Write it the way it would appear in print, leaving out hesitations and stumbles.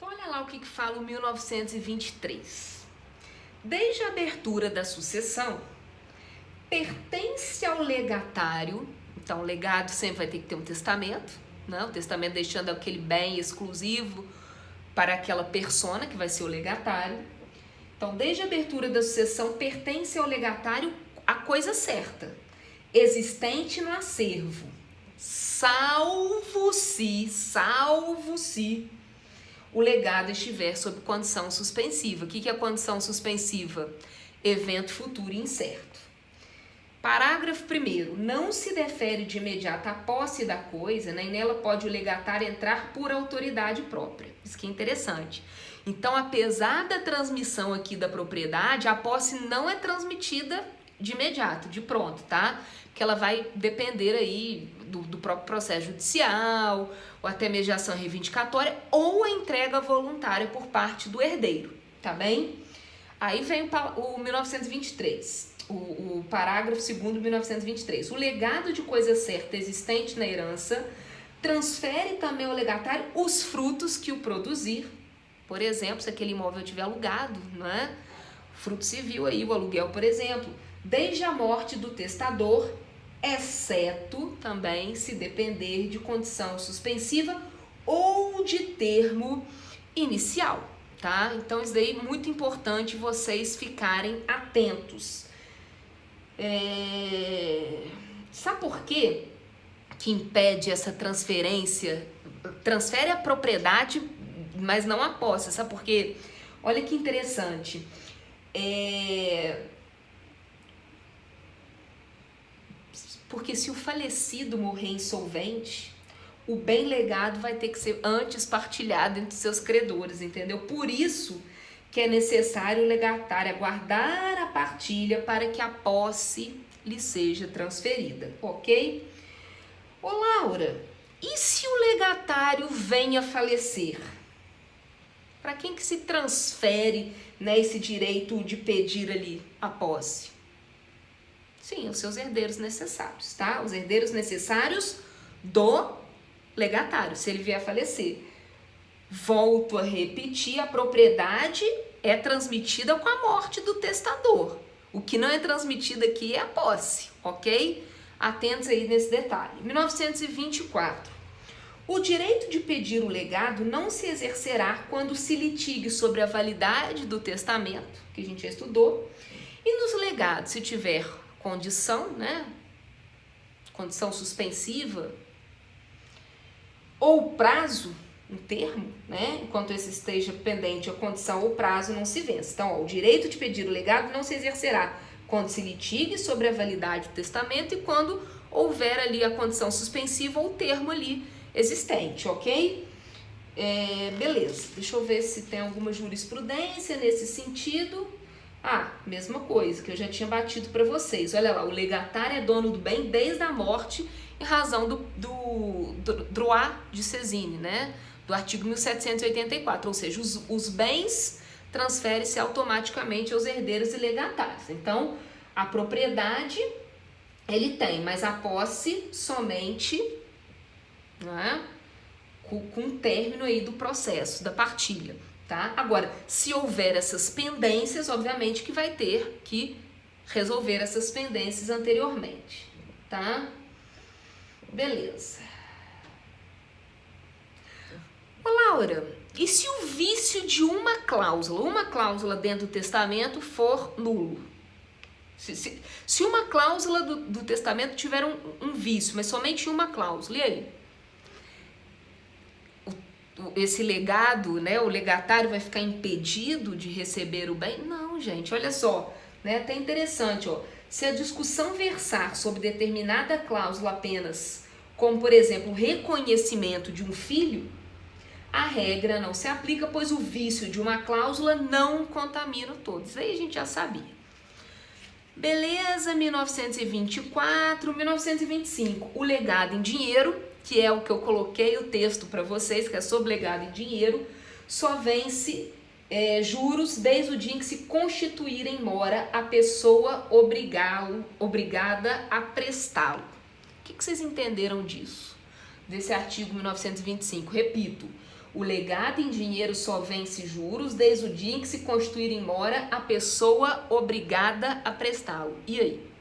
Então, olha lá o que fala o 1923. Desde a abertura da sucessão, pertence ao legatário, então o legado sempre vai ter que ter um testamento, né? O testamento deixando aquele bem exclusivo para aquela persona que vai ser o legatário. Então, desde a abertura da sucessão, pertence ao legatário a coisa certa, existente no acervo, salvo se o legado estiver sob condição suspensiva. O que é condição suspensiva? Evento futuro incerto. Parágrafo 1º. Não se defere de imediato a posse da coisa, nem nela pode o legatário entrar por autoridade própria. Isso que é interessante. Então, apesar da transmissão aqui da propriedade, a posse não é transmitida de imediato, de pronto, tá? Porque ela vai depender aí do próprio processo judicial, ou até mediação reivindicatória, ou a entrega voluntária por parte do herdeiro, tá bem? Aí vem o 1923. O parágrafo 2º, 1923. O legado de coisa certa existente na herança transfere também ao legatário os frutos que o produzir. Por exemplo, se aquele imóvel tiver alugado, não é? Fruto civil aí, o aluguel, por exemplo, desde a morte do testador, exceto também se depender de condição suspensiva ou de termo inicial, tá? Então, isso daí é muito importante vocês ficarem atentos. Sabe por quê que impede essa transferência? Transfere a propriedade, mas não a posse. Sabe por quê? Olha que interessante. Porque se o falecido morrer insolvente, o bem legado vai ter que ser antes partilhado entre seus credores, entendeu? Por isso que é necessário o legatário aguardar a partilha para que a posse lhe seja transferida, ok? Ô Laura, e se o legatário venha a falecer? Para quem que se transfere, né, esse direito de pedir ali a posse? Sim, os seus herdeiros necessários, tá? Os herdeiros necessários do legatário, se ele vier a falecer. Volto a repetir, a propriedade é transmitida com a morte do testador. O que não é transmitido aqui é a posse, ok? Atentos aí nesse detalhe. 1924. O direito de pedir o legado não se exercerá quando se litigue sobre a validade do testamento, que a gente já estudou, e nos legados, se tiver condição, né? Condição suspensiva ou prazo, um termo, né? Enquanto esse esteja pendente, a condição ou prazo não se vence. Então, o direito de pedir o legado não se exercerá quando se litigue sobre a validade do testamento e quando houver ali a condição suspensiva ou termo ali existente, ok? Beleza, deixa eu ver se tem alguma jurisprudência nesse sentido. Mesma coisa que eu já tinha batido para vocês. Olha lá, o legatário é dono do bem desde a morte em razão do droit de sesine, né? Do artigo 1784, ou seja, os bens transferem-se automaticamente aos herdeiros e legatários. Então, a propriedade ele tem, mas a posse somente, né, com o término aí do processo, da partilha, tá? Agora, se houver essas pendências, obviamente que vai ter que resolver essas pendências anteriormente, tá? Beleza. Ô Laura, e se o vício de uma cláusula dentro do testamento for nulo? Se uma cláusula do testamento tiver um vício, mas somente uma cláusula, e aí? Esse legado, né, o legatário vai ficar impedido de receber o bem? Não, gente, olha só, né, até interessante, ó. Se a discussão versar sobre determinada cláusula apenas, como por exemplo, o reconhecimento de um filho, a regra não se aplica, pois o vício de uma cláusula não contamina todos. Isso aí a gente já sabia. Beleza, 1924, 1925, o legado em dinheiro, que é o que eu coloquei o texto para vocês, que é sobre legado em dinheiro, só vence juros desde o dia em que se constituir em mora a pessoa obrigada a prestá-lo. O que vocês entenderam disso? Desse artigo 1925? Repito, O legado em dinheiro só vence juros desde o dia em que se constituir em mora a pessoa obrigada a prestá-lo. E aí?